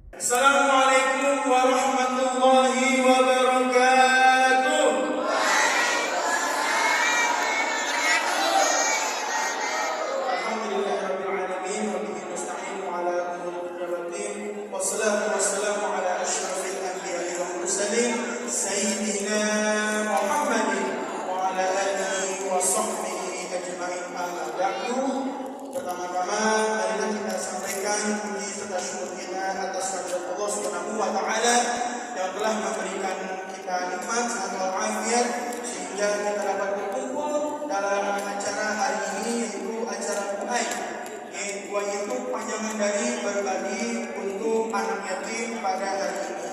Assalamualaikum warahmatullahi wabarakatuh. Alhamdulillahirabbil alamin wa bihi nasta'in ala umuri dunya wassalatu wassalamu ala asyrafil anbiya'i wal mursalin sayyidina Muhammadin wa ala alihi wa sahbihi ajma'in. Amma ba'du. Pertama-tama marilah kita sampaikan puji serta syukur kita atas kehadirat Allah Subhanahu wa taala yang telah memberikan kita nikmat sehat walafiat sehingga kita dapat berkumpul dalam acara hari ini, yaitu acara Quai, yaitu panjangan dari berbagi untuk anak yatim pada hari ini.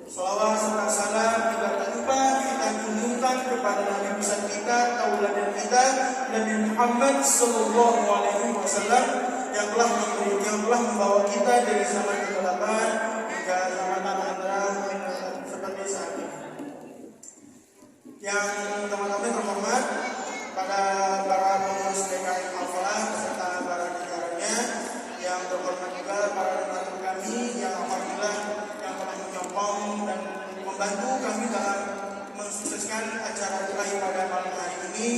Salawat serta salam juga tak lupa kita tunjukkan kepada Nabi besar kita, tauladan kita, Nabi Muhammad sallallahu alaihi wasallam yang telah membawa kita dari zaman kegelapan hingga zaman terang seperti saat ini. Yang teman-teman terhormat pada para pengurus DKI Al-Falah beserta para jajarannya, yang terhormat juga para donatur kami yang alhamdulillah yang telah menyokong dan membantu kami dalam mensukseskan acara Quai pada malam hari ini,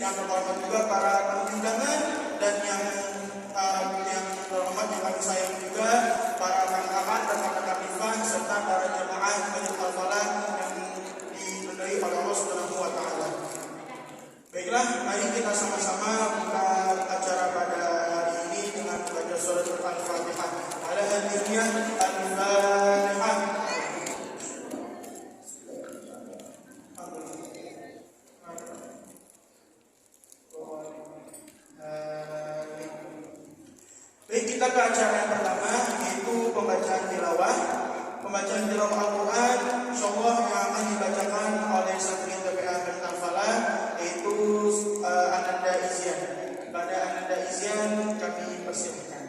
yang terhormat juga para tamu undangan dan yang terhormat yang kami sayang juga para kakak dan kakak Ifan serta para jemaah Masjid Al-Falah yang diberkahi oleh Allah Subhanahu wa taala. Baiklah, mari kita sama-sama buka acara pada hari ini dengan membaca surat Al-Fatihah. Pada hadirnya Al-Fatihah. Baik, kita ke acara yang pertama, yaitu pembacaan tilawah. Pembacaan tilawah Al-Quran insyaallah yang akan dibacakan oleh santri TPA Masjid Al-Falah, yaitu Ananda Izyan. Pada Ananda Izyan kami persilahkan.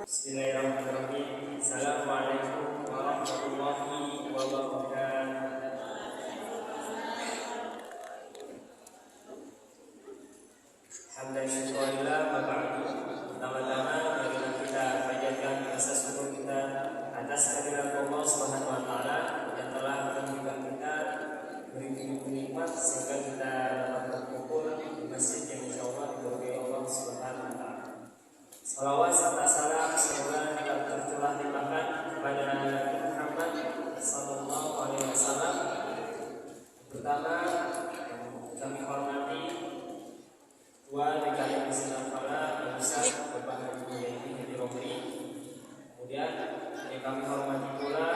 Bismillahirrahmanirrahim. Assalamualaikum warahmatullahi wabarakatuh. Hamdan syukurillah wa ba'du. Pertama-tama marilah kita panjatkan rasa syukur kita atas kehadirat Allah Subhanahu wa taala yang telah menunjukkan kita beri nikmat sehingga kita dapat berkumpul di masjid yang insyaallah diberkahi Allah Subhanahu wa taala. Salawat serta salam semoga tidak tercurah limpahkan kepada Nabi Muhammad sallallahu alaihi wasallam. Pertama, kami hormati Ketua DKI Masjid Al-Falah Ustaz Bapak Haji Hadi Romli. Kemudian yang kami hormati pula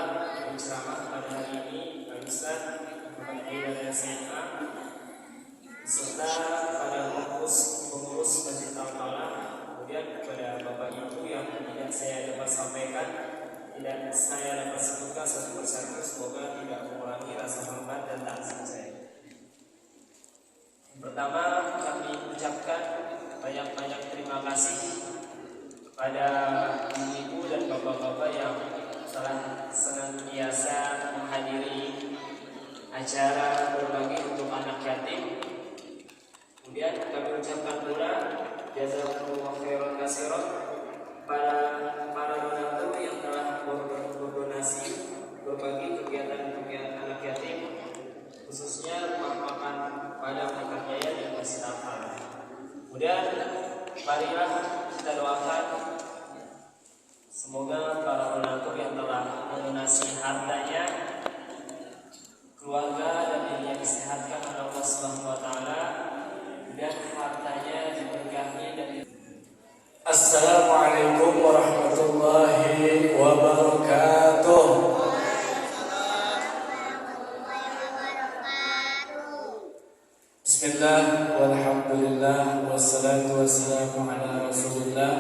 penceramah pada hari ini Ustaz Bapak Haji SMA serta pada pengurus Masjid Al-Falah. Kemudian kepada Bapak Ibu yang tidak saya dapat sampaikan, tidak saya dapat sebutkan satu persatu, semoga tidak mengurangi rasa hormat dan takzim saya. Pertama, kami ucapkan banyak-banyak terima kasih kepada ibu dan bapak-bapak yang telah senantiasa menghadiri acara berbagi untuk anak yatim. Kemudian kami ucapkan pula jazakumullah khairan katsiran para donatur yang telah berdonasi berbagi kegiatan-kegiatan anak yatim, khususnya rumah makan Padang Mekah Jaya dan Masjid Al-Falah. Kemudian marilah kita doakan semoga para donatur yang telah mendonasi hartanya, keluarga dan dirinya disehatkan oleh Allah Subhanahu wa taala dan hartanya diberkahi dan Assalamualaikum warahmatullahi wabarakatuh. Bismillah, walhamdulillah, wassalatu wassalamu ala rasulillah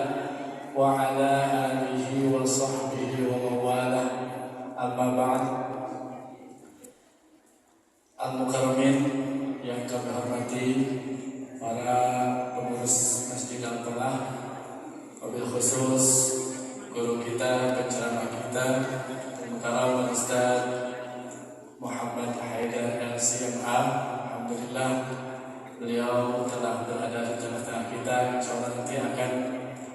wa ala alihi wa sahbihi wa mawalah. Amma ba'd. Al-Mukarramin yang kami hormati, para pengurus Masjid Al-Falah, wabil khusus guru kita, penceramah kita, Al-Mukarram Ustaz Muhammad Haidar LCMA. Alhamdulillah beliau telah berada di tengah-tengah kita. Insyaallah nanti akan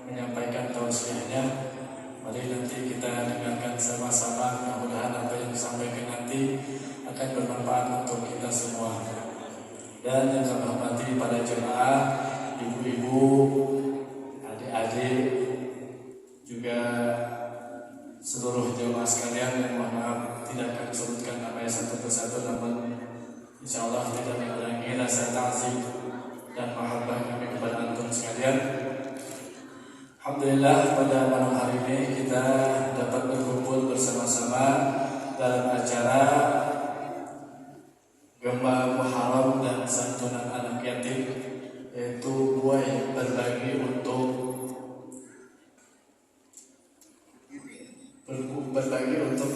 menyampaikan tausiahnya. Mari nanti kita dengarkan sama-sama. Mudah-mudahan apa yang disampaikan nanti akan bermanfaat untuk kita semua. Dan yang kami hormati para jemaah, ibu-ibu, adik-adik, juga seluruh jemaah sekalian yang mohon maaf tidak akan sebutkan namanya satu persatu, namun insyaallah tidak mengurangi rasa ta'zim dan mahabbah kami kepada antum sekalian. Alhamdulillah pada malam hari ini kita dapat berkumpul bersama-sama dalam acara Gema Muharram dan santunan anak yatim, yaitu buah berbagi untuk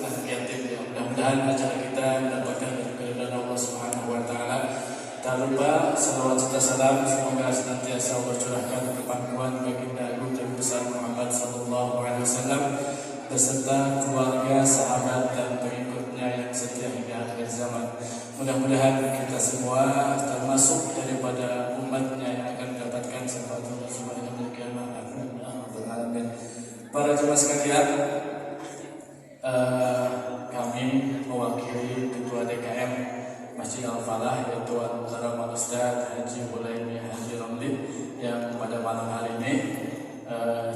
anak yatim. Ya, mudah-mudahan acara kita mendapatkan keridhaan Allah Subhanahu wa taala. Tak lupa salawat serta salam semoga senantiasa Allah curahkan ke pangkuan baginda Agung dan besar Muhammad sallallahu alaihi wasallam beserta keluarga, sahabat dan pengikutnya yang setia hingga akhir zaman. Mudah-mudahan kita semua termasuk daripada umatnya yang akan mendapatkan syafaat Rasulullah yaumil qiyamah. Amin. Para jemaah sekalian, kami mewakili Ketua DKM Masjid Al-Falah, yaitu Al-Mukarram Ustaz Haji Hulaimi Haji Ramli, yang pada malam hari ini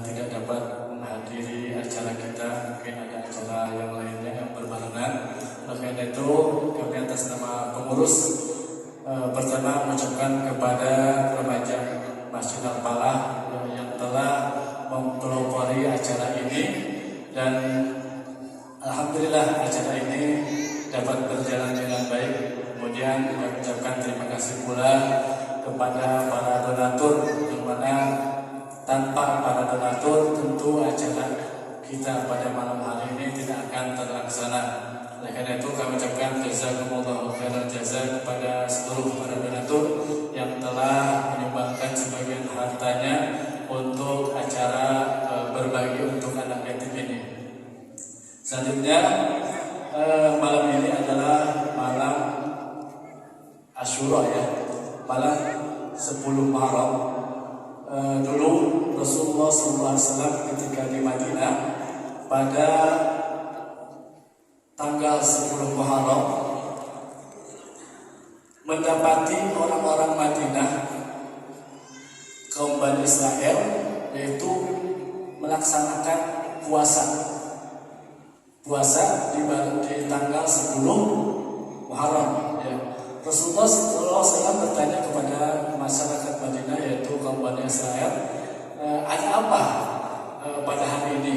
tidak dapat menghadiri acara kita. Mungkin ada acara yang lainnya yang berbarengan. Oleh karena itu, kami atas nama pengurus pertama mengucapkan kepada remaja Masjid Al-Falah yang telah mempelopori acara ini, dan alhamdulillah acara ini dapat berjalan dengan baik. Kemudian kami ucapkan terima kasih pula kepada para donatur, yang mana tanpa para donatur tentu acara kita pada malam hari ini tidak akan terlaksana. Oleh karena itu kami ucapkan jazakumullah khairan jazaa kepada seluruh para donatur yang telah menyumbangkan sebagian hartanya untuk acara berbagi untuk anak yatim ini. Selanjutnya malam ini adalah malam Asyura, ya, malam 10 Muharram. Dulu Rasulullah SAW ketika di Madinah pada tanggal 10 Muharram mendapati orang-orang Madinah, kaum Bani Israel, yaitu melaksanakan puasa di tanggal 10 Muharram. Ya. Rasulullah SAW bertanya kepada masyarakat Madinah, yaitu kaum Bani Israel, ada apa pada hari ini?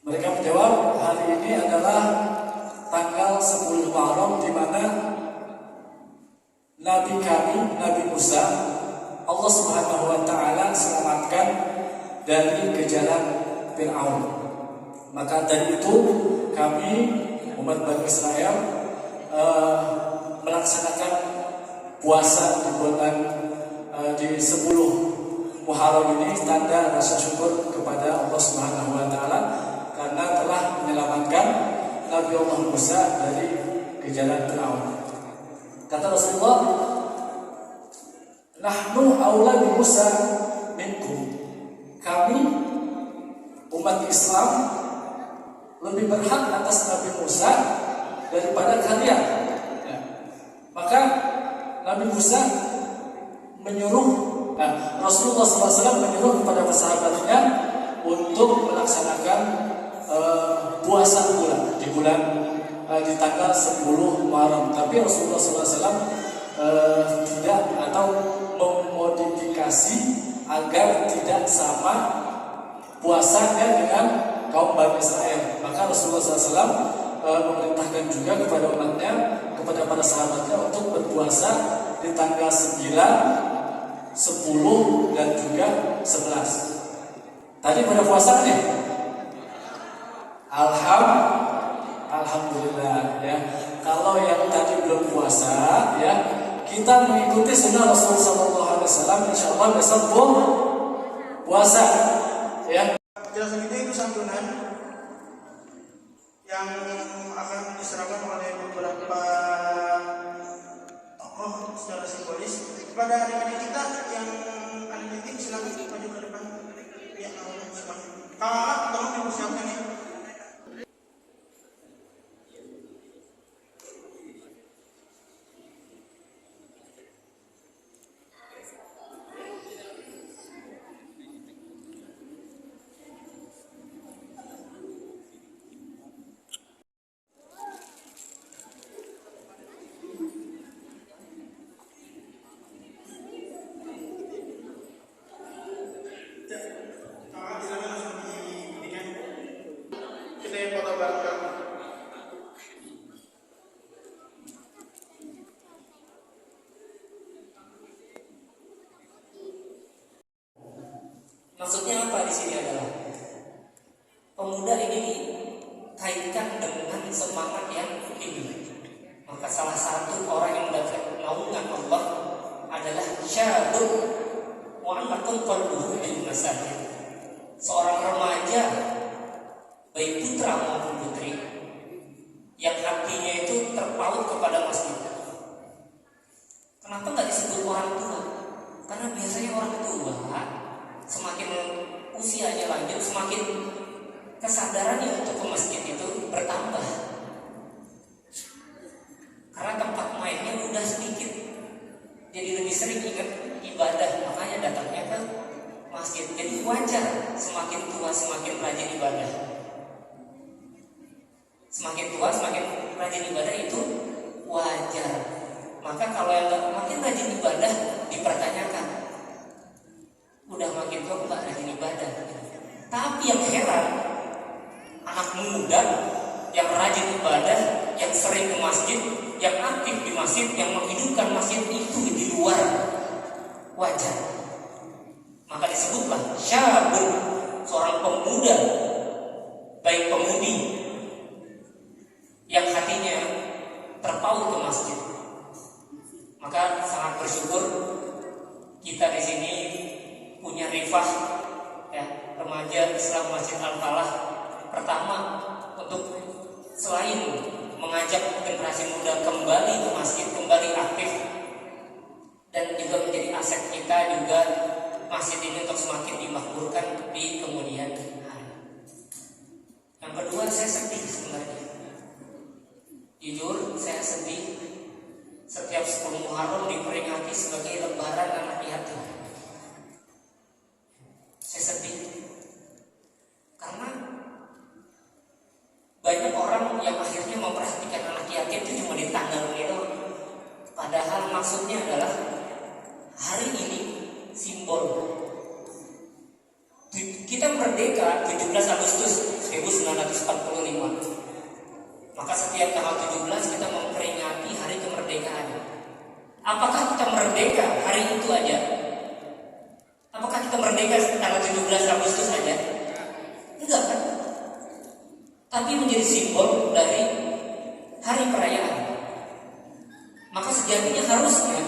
Mereka menjawab, hari ini adalah tanggal 10 Muharram, di mana Nabi kami, Nabi Musa, Allah Subhanahu wa taala selamatkan dari kejaran Fir'aun. Maka dari itu kami umat Bani Israel melaksanakan puasa di bulan di 10 Muharram ini tanda rasa syukur kepada Allah Subhanahu wa taala karena telah menyelamatkan Nabi Allah Musa dari kejaran Firaun. Kata Rasulullah, "Nahnu aula bi Musa minkum." Kami umat Islam lebih berhak atas Nabi Musa daripada kalian. Ya. Maka Nabi Musa menyuruh, Rasulullah SAW menyuruh kepada sahabatnya untuk melaksanakan puasa pula di bulan di tanggal 10 Muharram. Tapi Rasulullah SAW tidak atau memodifikasi agar tidak sama puasanya dengan kaum Bani Israel. Maka Rasulullah SAW memerintahkan juga kepada umatnya, kepada para sahabatnya untuk berpuasa di tanggal 9, 10 dan juga 11. Tadi pada puasa nih. Alhamdulillah ya. Kalau yang tadi belum puasa ya, kita mengikuti sunnah Rasulullah SAW. Insya Allah besok pun puasa ya. Jelasan itu santunan yang akan diserahkan oleh beberapa tokoh secara simbolis kepada adik-adik kita yang adik yatim. Silakan maju ke depan. Ya, kakak tolong dipersiapkan ya. Maksudnya apa di sini adalah pemuda ini dikaitkan dengan semangat yang tinggi. Maka salah satu orang yang mendapat naungan Allah adalah syabun mu'allaqun qalbuhu bil masajid. Seorang remaja baik putra maupun putri yang hatinya itu terpaut kepada masjid. Kenapa nggak disebut orang tua? Karena biasanya orang tua semakin usianya lanjut, semakin kesadarannya untuk ke masjid itu bertambah. Karena tempat mainnya udah sedikit, jadi lebih sering ingat ibadah, makanya datangnya ke masjid. Jadi wajar semakin tua semakin rajin ibadah. Semakin tua semakin rajin ibadah itu wajar. Maka kalau yang makin rajin ibadah dipertanyakan, udah makin tua nggak rajin ibadah. Tapi yang heran, anak muda yang rajin ibadah, yang sering ke masjid, yang aktif di masjid, yang menghidupkan masjid itu di luar wajar. Maka disebutlah syabun, seorang pemuda, baik pemudi, yang hatinya terpaut ke masjid. Maka sangat bersyukur kita di sini punya rifah ya, remaja Islam Masjid Al-Falah. Pertama, untuk selain mengajak generasi muda kembali ke masjid, kembali aktif, dan juga menjadi aset kita juga masjid ini untuk semakin dimakmurkan di kemudian hari. Yang kedua, saya sedih sebenarnya. Jujur, saya sedih setiap 10 Muharram diperingati sebagai lebaran anak yatim. Saya sedih karena banyak orang yang akhirnya memperhatikan anak yatim itu cuma di tanggal itu. Padahal maksudnya adalah hari ini simbol kita merdeka 17 Agustus 1945. Maka setiap tanggal 17 kita memperingati hari kemerdekaan. Apakah kita merdeka hari itu aja? Apakah kita merdeka tanggal 17 Agustus saja? Enggak kan? Tapi menjadi simbol dari hari perayaan. Maka sejatinya harusnya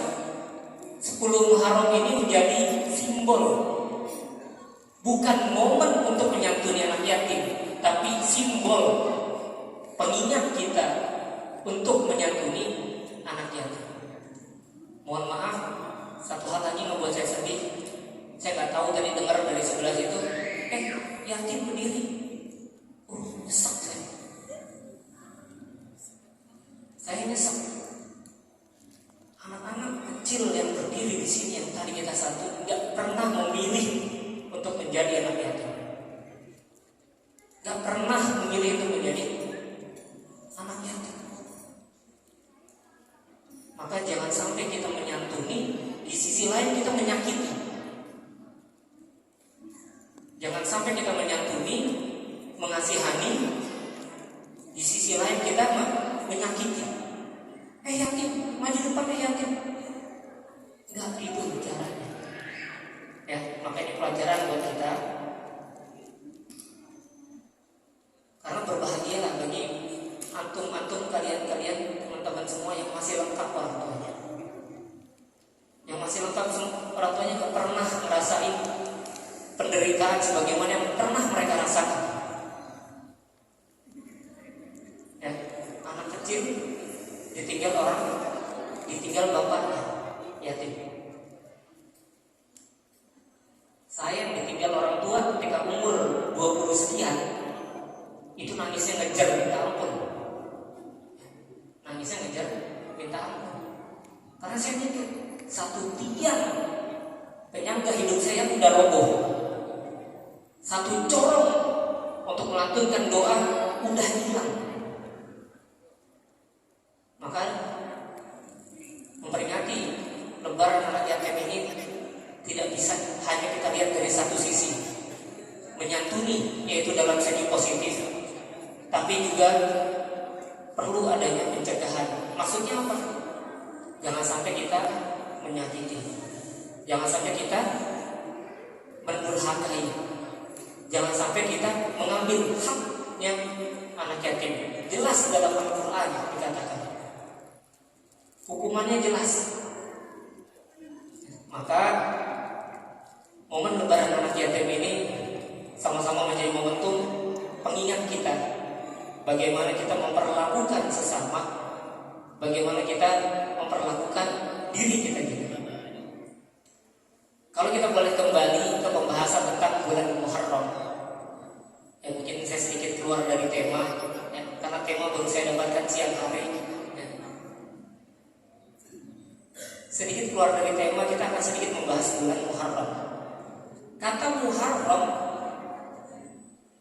10 Muharram ini menjadi simbol, bukan momen untuk menyantuni anak yatim, tapi simbol pengingat kita untuk menyantuni anak yatim. Mohon maaf, satu hal lagi membuat saya sedih. Saya nggak tahu tadi dengar dari sebelah situ, yatim berdiri. Nyesek saya. Saya nyesek. Anak-anak kecil yang berdiri di sini yang tadi kita satu nggak pernah memilih untuk menjadi anak yatim. Nggak pernah memilih untuk menjadi anak yatim. Maka jangan sampai kita menyantuni, di sisi lain kita menyakiti. Jangan sampai kita menyantuni, mengasihani, di sisi lain kita menyakiti. Yatim, maju depan yatim. Enggak itu caranya. Ya, maka ini pelajaran buat kita. Karena berbahagialah bagi antum-antum, kalian-kalian, teman-teman semua yang masih lengkap orang tuanya. Yang masih lengkap orang tuanya gak pernah ngerasain penderitaan sebagaimana yang pernah mereka rasakan. Ya, anak kecil ditinggal bapaknya yatim. Saya yang ditinggal orang tua ketika umur 20 sekian, itu nangisnya ngejar minta ampun. Nangisnya ngejar minta ampun. Karena saya mikir, satu tiang penyangga hidup saya udah roboh. Satu corong untuk melantunkan doa udah hilang. Maka memperingati Lebaran anak yatim ini tidak bisa hanya kita lihat dari satu sisi, menyantuni yaitu dalam segi positif, tapi juga perlu adanya pencegahan. Maksudnya apa? Jangan sampai kita menyakiti, jangan sampai kita mendurhakai, jangan sampai kita mengambil haknya anak yatim. Jelas dalam Al-Quran dikatakan, hukumannya jelas. Maka momen Lebaran anak yatim ini sama-sama menjadi momentum pengingat kita bagaimana kita memperlakukan sesama, bagaimana kita memperlakukan diri kita juga. Kalau kita boleh kembali ke pembahasan tentang bulan Muharram, ya mungkin saya sedikit keluar dari tema, ya, karena tema baru saya dapatkan siang hari. Sedikit keluar dari tema, kita akan sedikit membahas bulan Muharram. Kata Muharram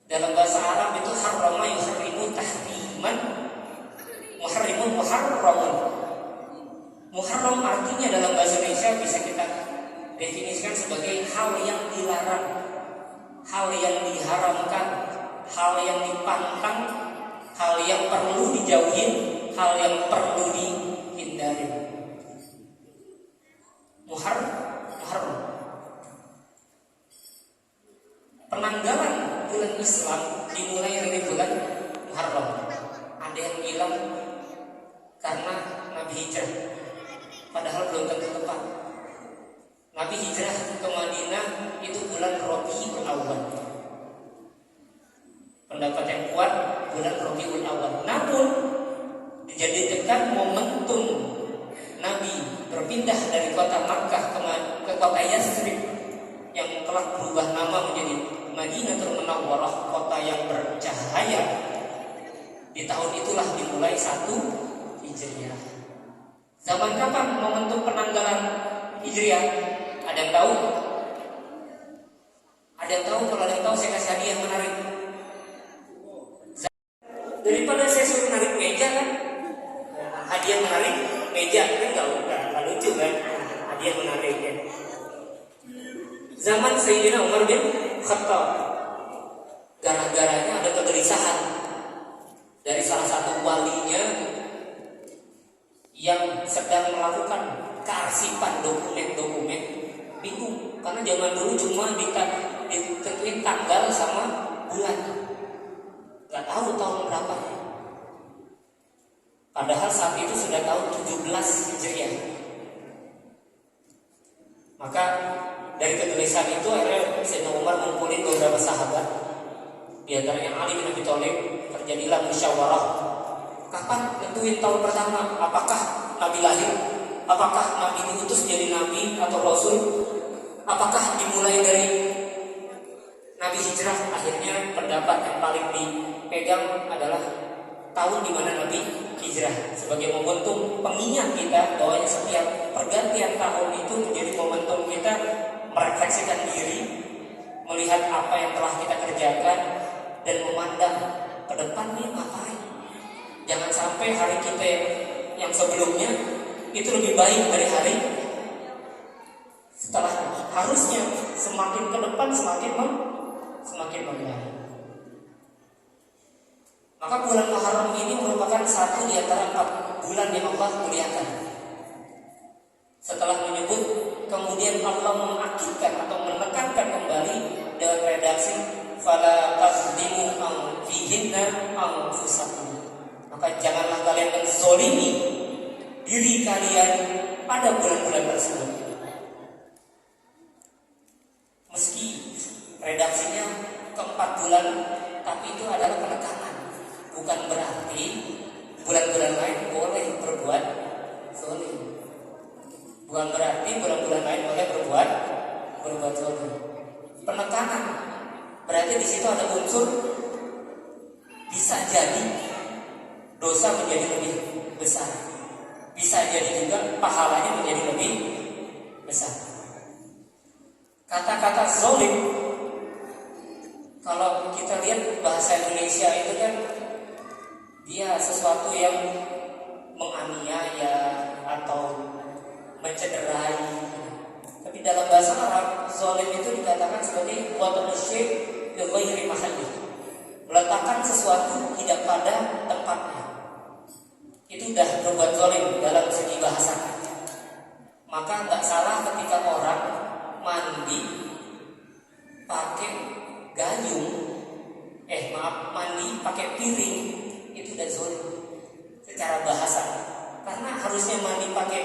dalam bahasa Arab itu harrama yuharrimu tahriman, muharrimun muharramun. Muharram artinya dalam bahasa Indonesia bisa kita definisikan sebagai hal yang dilarang, hal yang diharamkan, hal yang dipantang, hal yang perlu dijauhin, hal yang perlu dihindari. Muharram. Penanggalan bulan Islam dimulai dari bulan Muharram. Ada yang bilang karena Nabi hijrah, padahal belum tentu tepat. Nabi hijrah ke Madinah itu bulan Rabiul Awwal. Pendapat yang kuat bulan Rabiul Awwal. Namun dijadikan momentum Nabi berpindah dari kota Makkah ke kota Yatsrib yang telah berubah nama menjadi Madinatul Munawwarah, kota yang bercahaya. Di tahun itulah dimulai 1 Hijriah. Zaman kapan momentum penanggalan Hijriah? Ada yang tahu? Ada yang tahu? Kalau ada yang tahu saya kasih hadiah menarik. Daripada saya suruh narik meja kan, hadiah menarik meja kan nggak lucu kan, hadiah menarik ya. Zaman Sayyidina Umar bin Khattab, gara-garanya ada kegelisahan dari salah satu walinya yang sedang melakukan kearsipan dokumen-dokumen. Bingung karena zaman dulu cuma ditentuin tanggal sama bulan, nggak tahu tahun berapa. Padahal saat itu sudah tahun 17 Hijriah. Maka dari kegelisaan itu akhirnya Sayyidina Umar ngumpulin beberapa sahabat, di antaranya Ali bin Abi Thalib. Terjadilah musyawarah. Kapan nentuin tahun pertama? Apakah Nabi lahir? Apakah Nabi diutus jadi Nabi atau Rasul? Apakah dimulai dari Nabi hijrah? Akhirnya pendapat yang paling dipegang adalah tahun di mana Nabi hijrah, sebagai momentum pengingat kita bahwa setiap pergantian tahun itu menjadi momentum kita merefleksikan diri, melihat apa yang telah kita kerjakan, dan memandang ke depan nih ngapain. Jangan sampai hari kita yang sebelumnya itu lebih baik dari hari setelahnya. Harusnya semakin ke depan semakin membaik. Maka bulan Muharram ini merupakan satu di antara 4 bulan yang Allah muliakan. Setelah menyebut, kemudian Allah mengakidkan atau menekankan kembali dengan redaksi fala tazlimu fihinna anfusakum. Maka janganlah kalian menzolimi diri kalian pada bulan-bulan tersebut. Meski redaksinya ke-4 bulan, tapi itu adalah penekanan. Bukan berarti bulan-bulan lain boleh berbuat zalim. Bukan berarti bulan-bulan lain boleh berbuat zalim. Penekanan berarti di situ ada unsur bisa jadi dosa menjadi lebih besar, bisa jadi juga pahalanya menjadi lebih besar. Kata-kata zalim, kalau kita lihat bahasa Indonesia itu kan dia sesuatu yang menganiaya atau mencederai. Tapi dalam bahasa Arab, zalim itu dikatakan sebagai wad'u syai' fi ghairi mahallih. Meletakkan sesuatu tidak pada tempatnya. Itu sudah berbuat zalim dalam segi bahasa. Maka enggak salah ketika orang mandi pakai gayung, mandi pakai piring, itu udah zalim secara bahasa. Karena harusnya mandi pakai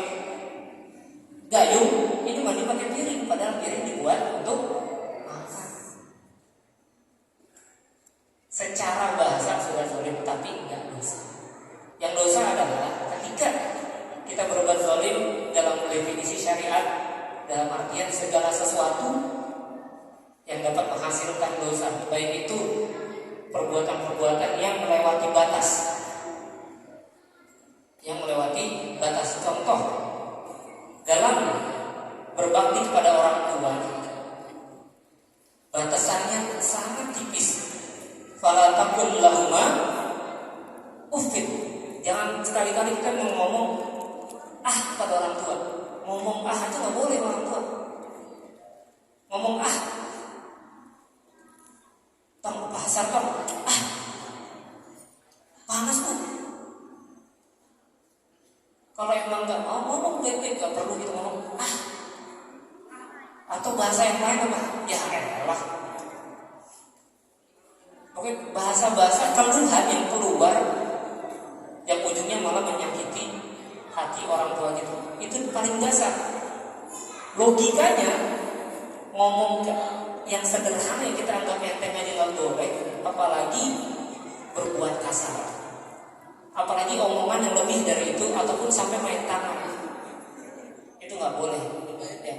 gayung, ini mandi pakai piring, padahal piring dibuat untuk makan. Secara bahasa sudah zalim, tapi enggak dosa. Yang dosa adalah ketika kita berbuat zalim dalam definisi syariat, dalam artian segala sesuatu yang dapat menghasilkan dosa, baik itu perbuatan-perbuatan yang melewati batas. Contoh, dalam berbakti kepada orang tua, batasannya sangat tipis. Fala taqul lahuma uffin. Jangan sekali-kali kita ngomong kepada orang tua. Ngomong itu nggak boleh orang tua. Ngomong tong pasar tong panas tuh. Kalau emang nggak mau ngomong baik-baik, nggak perlu kita ngomong atau bahasa yang lain apa? Ya elah. Oke, bahasa-bahasa keluhan yang keluar yang ujungnya malah menyakiti hati orang tua gitu. Itu paling dasar. Logikanya ngomong yang sederhana yang kita anggap enteng aja nggak boleh, apalagi berbuat kasar, apalagi omongan yang lebih dari itu ataupun sampai main tangan, itu nggak boleh. Ya,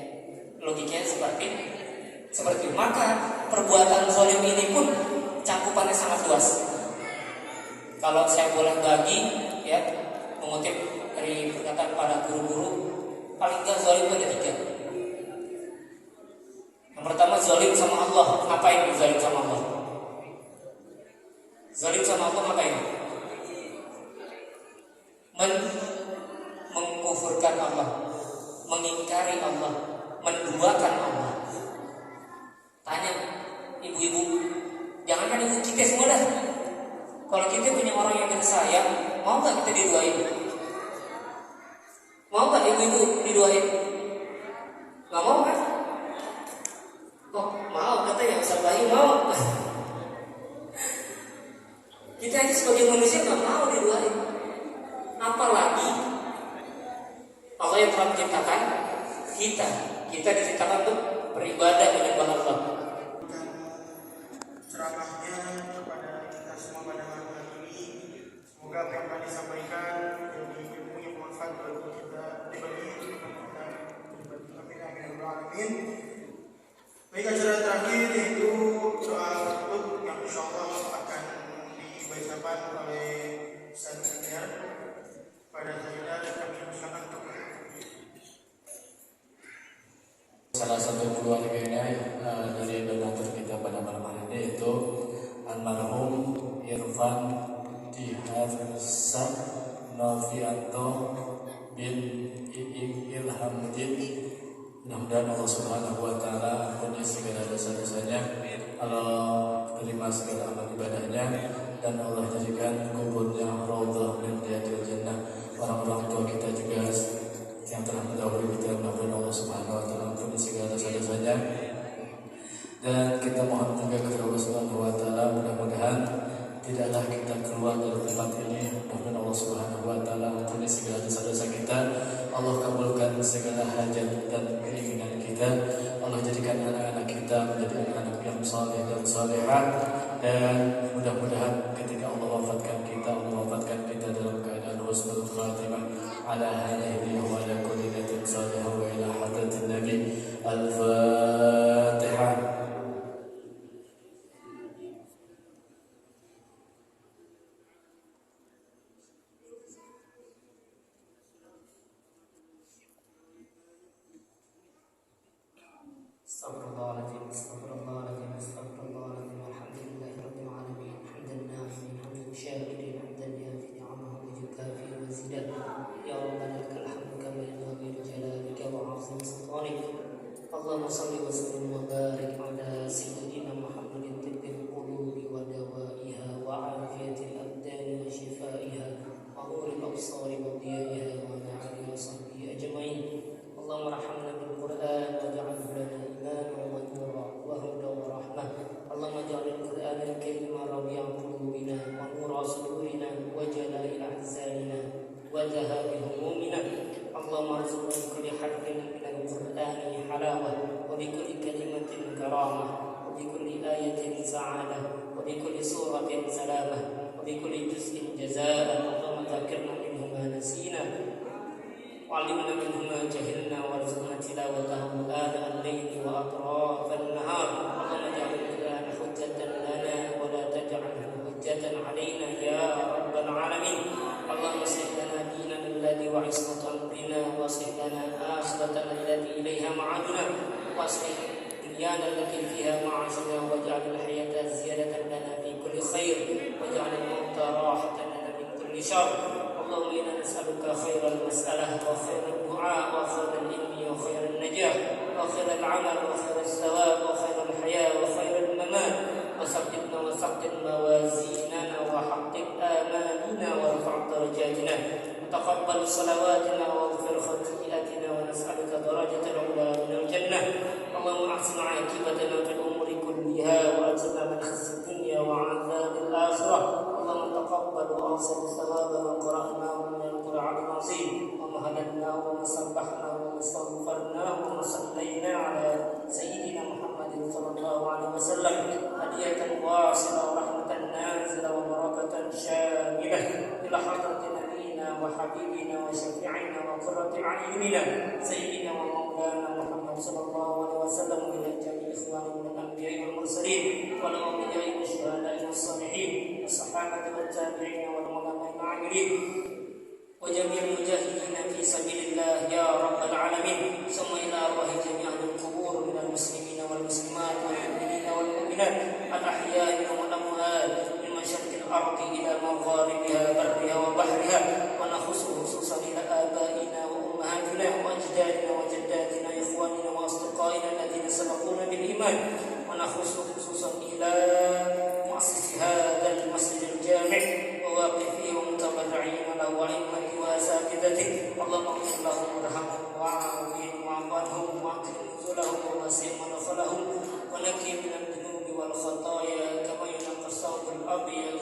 logikanya seperti itu. Maka perbuatan zalim ini pun cakupannya sangat luas. Kalau saya boleh bagi, ya, mengutip dari perkataan para guru-guru, paling nggak zalim ada 3. Yang pertama zalim sama Allah. Ngapain zalim sama Allah? Zalim sama Allah ngapain? Mengkufurkan Allah, mengingkari Allah, menduakan Allah. Tanya ibu-ibu, jangankan ibu, kita semua dah. Kalau kita punya orang yang kita sayang, mau nggak kita diduain? Mau nggak ibu-ibu diduain? Nggak mau kan? Oh, mau katanya Ustaz Bayu mau. Kita aja sebagai manusia nggak mau diduain. Apalagi Allah yang telah menciptakan kita Kita diciptakan untuk beribadah menyembah Allah. Ceramahnya kepada kita semua pada malam hari ini. Semoga apa yang akan disampaikan menjadi ilmu yang bermanfaat bagi kita, bagi kita. Amin. Baik, acara terakhir yaitu doa tutup yang insyaallah akan dibacakan oleh Ustaz Senior pada saya dan kami usahakan untuk salah satu keluarganya dari donatur kita pada malam hari ini yaitu almarhum Irfan Diharsa Novianto bin Ilhamuddin. Mudah-mudahan Allah Subhanahu wa taala ampuni segala dosa-dosanya, Allah terima segala amal ibadahnya, dan Allah jadikan kuburnya raudhah min riyadil jannah. Orang-orang tua kita juga yang telah mendahului kita, mudah-mudahan Allah Subhanahu wa taala ampuni segala dosa-dosanya. Dan kita mohon juga kepada Allah Subhanahu wa taala, mudah-mudahan tidaklah kita keluar dari tempat ini. Mudah-mudahan Allah Subhanahu wa taala ampuni segala dosa-dosa kita. Allah kabulkan segala hajat dan keinginan kita. Allah jadikan anak-anak kita menjadi anak-anak yang saleh dan salehah. Dan mudah-mudahan ketika Allah wafatkan kita dalam keadaan husnul khatimah ala hadhihi wa ala kulli niyatin salihah wa ila hadratin nabi. Al-Fatihah. Astagfirullahaladzim, astagfirullahaladzim, astagfirullahaladzim. Alhamdulillahi rabbil alamin. Hamdan na'imin, hamdan syakirin, hamdan yafi ni'amahu wa yukafi mazidah. Ya Rabbana lakal hamdu kama yanbaghi li jalalika wa 'azimi sultanik. Allahumma shalli wa sallim wa barik ala sayyidina Muhammadin tibbil qulubi wa dawaiha wa 'afiyatil abdani wa shifaiha wa nuril absari wa diyaiha wa ala alihi wa sahbihi ajma'in. Allahumma arhamna bil Qur'an waj'alhu lana imanan wa nuran wa hudan wa rahmah. Allahumma ij'al al-Qur'an al-karim rabi'a qulubina wa nura sudurina wa jala'i ahzanina wa dhahabi humumina. Allahumma arzuqna bi kulli harfin min al-Qur'ani halawah wa bi kulli kalimatin karamah wa bi kulli ayatin sa'adah wa bi kulli suratin salamah wa bi kulli juz'in jazaa'an. Allahumma dzakirna minhu ma nasina وعلمنا منه ما جهلنا وارزقنا تلاوته آناء الليل وأطراف النهار. اللهم اجعل القرآن حجة لنا ولا تجعله حجة علينا يا رب العالمين. اللهم اصلح لنا ديننا الذي وعصمة أمرنا واصلح لنا آخرتنا التي إليها معادنا واصلح دنيانا التي فيها معاشنا واجعل الحياة زيادة لنا في كل خير واجعل الموت راحة لنا من كل شر. اللهم إنا نسألك خير المسألة وخير الدعاء وخير العلم وخير النجاح وخير العمل وخير الثواب وخير الحياة وخير الممات. وثبتنا وثقل موازيننا وحقق آمالنا وارفع درجاتنا وتقبل صلواتنا واغفر خطيئتنا ونسألك درجة العلى من الجنة. اللهم أحسن عاقبتنا في الأمور كلها وأجرنا من خزي الدنيا وعذاب الآخرة. اللهم تقبل وأحسن الثواب من قرأناه من القرآن العظيم وما هللناه وما سبحناه وما استغفرناه وما صلينا على سيدنا محمد صلى الله عليه وسلم هدية واصلة ورحمة نازلة وبركة شاملة إلى حضرة نبينا وحبيبنا وشفيعنا وقرة أعيننا سيدنا ومولانا محمد صلى الله عليه وسلم وإلى جميع إخواننا من الأنبياء والمرسلين والأنبياء والشهداء والصالحين والصحابة والتابعين والعلماء العاملين وجميع المجاهدين في سبيل الله يا رب العالمين. ثم إلى أرواح جميع القبور من المسلمين والمسلمات والمؤمنين والمؤمنات الأحياء والأموات من مشرق الأرض إلى مغاربها برها وبحرها. ونخص خصوصا إلى آبائنا وأمهاتنا وأجدادنا وجداتنا إخواننا وأصدقائنا الذين سبقونا بالإيمان. ونخص خصوصا إلى مؤسس هذا المسجد الجامع وواقفيه ومتبرعين له وأئمته وأساتذته. اللهم اغفر لهم وارحمهم وعافهم واعف عنهم وأكرم نزلهم ووسع مدخلهم ونقهم من الذنوب والخطايا كما ينقى الثوب الأبيض